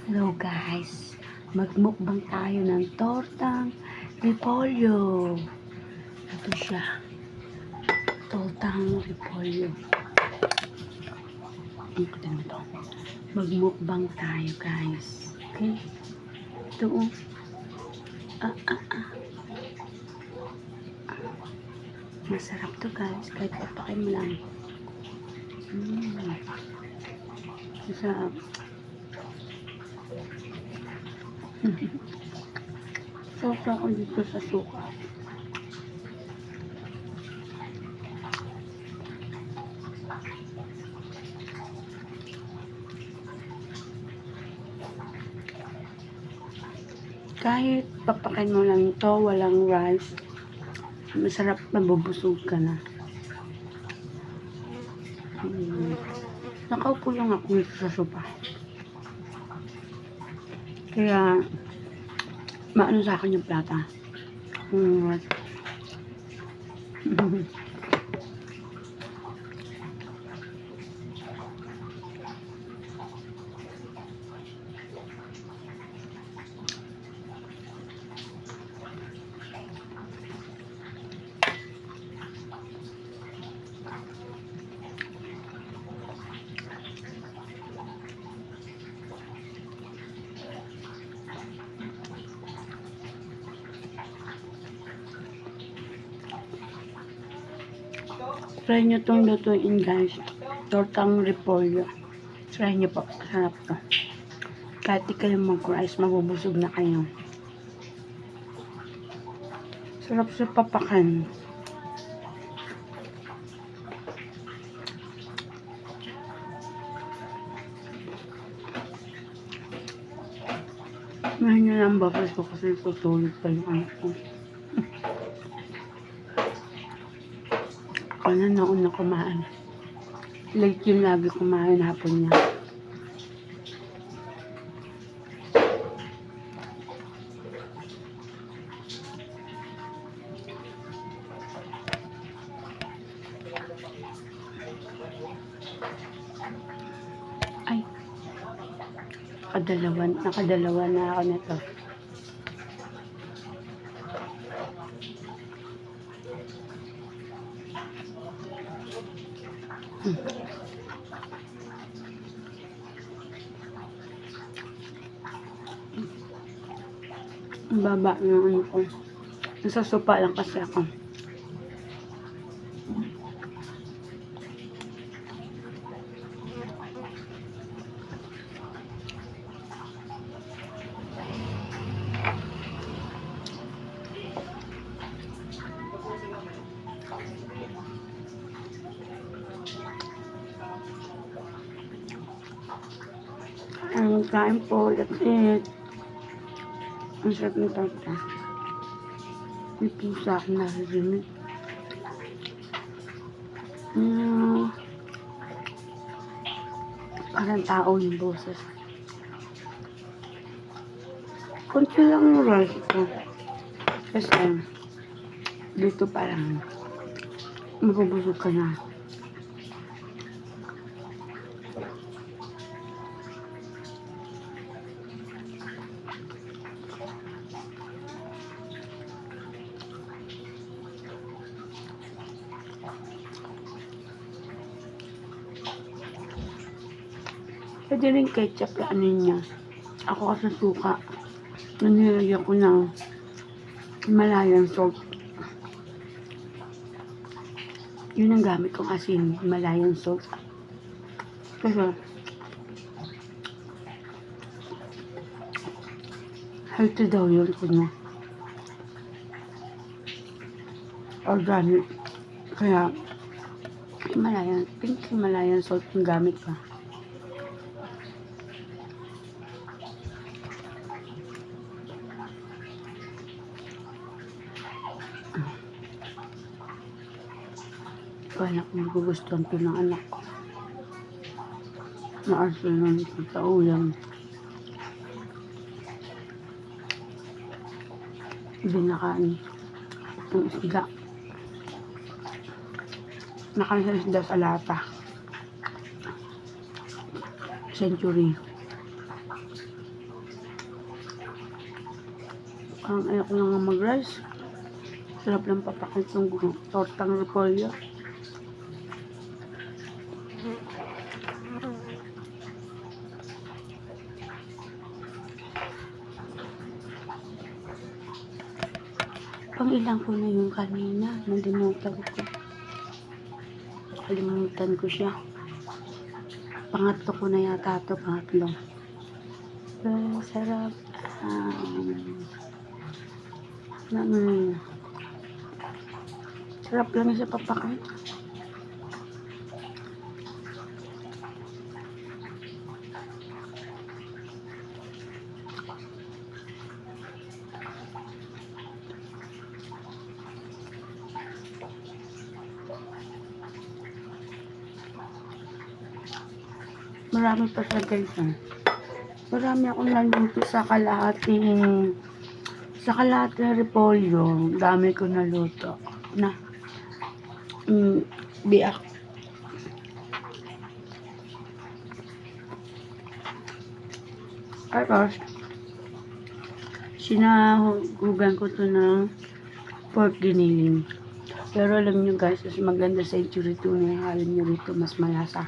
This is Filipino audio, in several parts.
Hello guys, magmukbang tayo ng tortang repolyo. Ito siya, tortang repolyo. Ito na ito. Magmukbang tayo guys. Okay? Ito oh. Masarap to guys, kahit papakin mo lang. Masarap. Sosa ko dito sa suka. Kahit papakin mo lang ito, walang rice, masarap, mabubusog ka na. Nakaupo lang ako dito sa sopa. Kaya, maano sa akin yung plata. Try nyo itong lutuin guys. Tortang repolyo. Try nyo po. Sarap to. Kahit di kayo mag-rice, mabubusog na kayo. Sarap sa papakan. Ngayon nyo lang babas ko kasi tutulog pa yung anak ko. Ako na nauna kumain. Late yung lagi kumain hapon niya. Ay, nakadalawa na ako nito. Ang baba ng ano ko. Nasa sopa lang kasi ako. Ang kain po, that's it. Ang sarap ng torta. May pusa akong narinig. Parang tao yung boses. Kunti lang yung rice ko. Kasi, dito parang mabubusog ka na. Pwede rin ketchup na ano niya. Ako kasi suka. Nanilagyan ko ng Himalayan salt. Yun ang gamit kong asin, Himalayan salt. Kasi healthy daw yun kunya. Organic. Kaya pink Himalayan salt yung gamit ko. Kaya kung magugustuhan ko ng anak ko. Maarso nun sa ulam. Binakaan ng isda. Nakain sa isda sa lata. Century. Ang ayoko na nga mag-rice. Sarap lang papakit ng tortang repolyo. Pang ilang ko na yung kanina. Kalimutan ko siya. Pangatlo ko na yata ito. Pangatlo. Sarap. Sarap lang sa papakain. Marami pa sa guys. Marami akong naluto sa kalahating repolyo. Dami ko naluto na biak. Tapos sinahugan ko to ng pork giniling. Pero alam nyo guys, mas maganda sa century tuna. Halin nyo rito, mas malasa.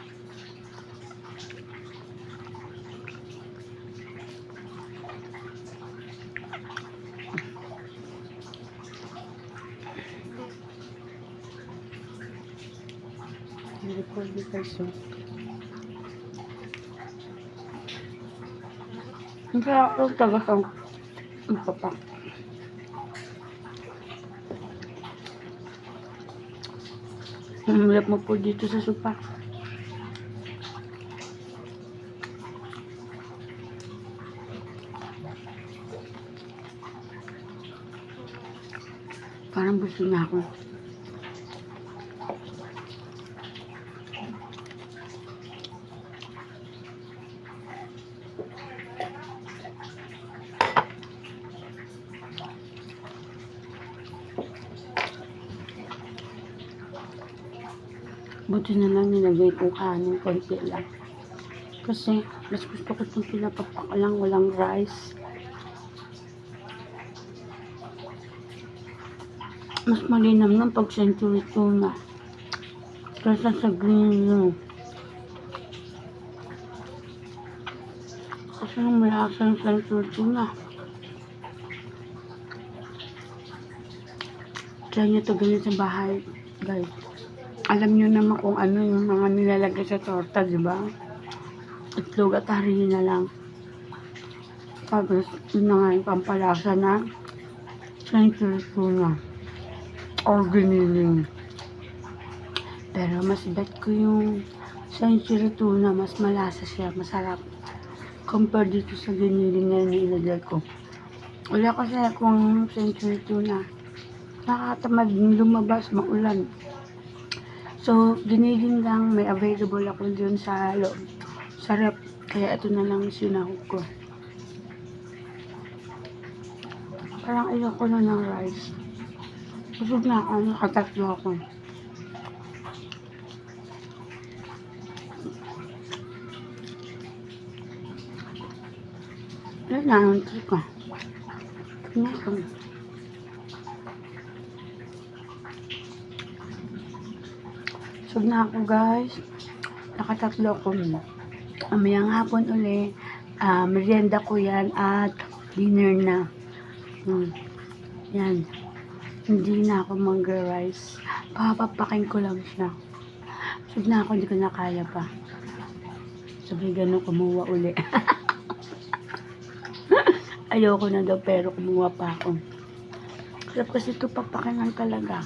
Record the person. Ang sarap ng tagas ang papak. Ang mo po dito sa sopa. Parang gusto na ako. Buti na lang nilagay ko kanin, konti lang. Kasi mas gusto ko itong pinapapak lang, walang rice. Mas malinam ng pag century tuna. Kasi sa green. Kasi ang malasa ng century tuna. Try nyo ito ganyan sa bahay, guys. Alam nyo naman kung ano yung mga nilalagay sa torta, di ba? Itlog at harina lang. Tapos, yun na nga yung pampalasa na century tuna or giniling. Pero mas bet ko yung century tuna, mas malasa siya, masarap. Compare dito sa giniling na nilagay ko. Wala kasi akong century tuna. Nakatamad lumabas, maulan. So, giniling lang, may available ako dun sa loob, sa rep. Kaya ito na lang sinahog ko. Parang ayoko na ng rice. Busog na ako, nakatatlo ako. Yan na, ang trip ko. Tingnan ko. Busog na ako guys. Nakatatlo ko. Amayang hapon uli. Merienda ko yan at dinner na. Yan. Hindi na ako mag-rice. Papapakin ko lang siya. Busog na ako, hindi ko na kaya pa. Sabi ganun, kumuha uli. Ayoko na daw pero kumuha pa ako. Sarap kasi ito papakin lang talaga.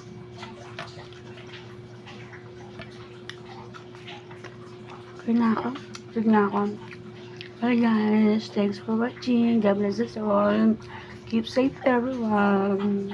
Busog na ako. Bye guys. Thanks for watching. God bless us all. Keep safe everyone.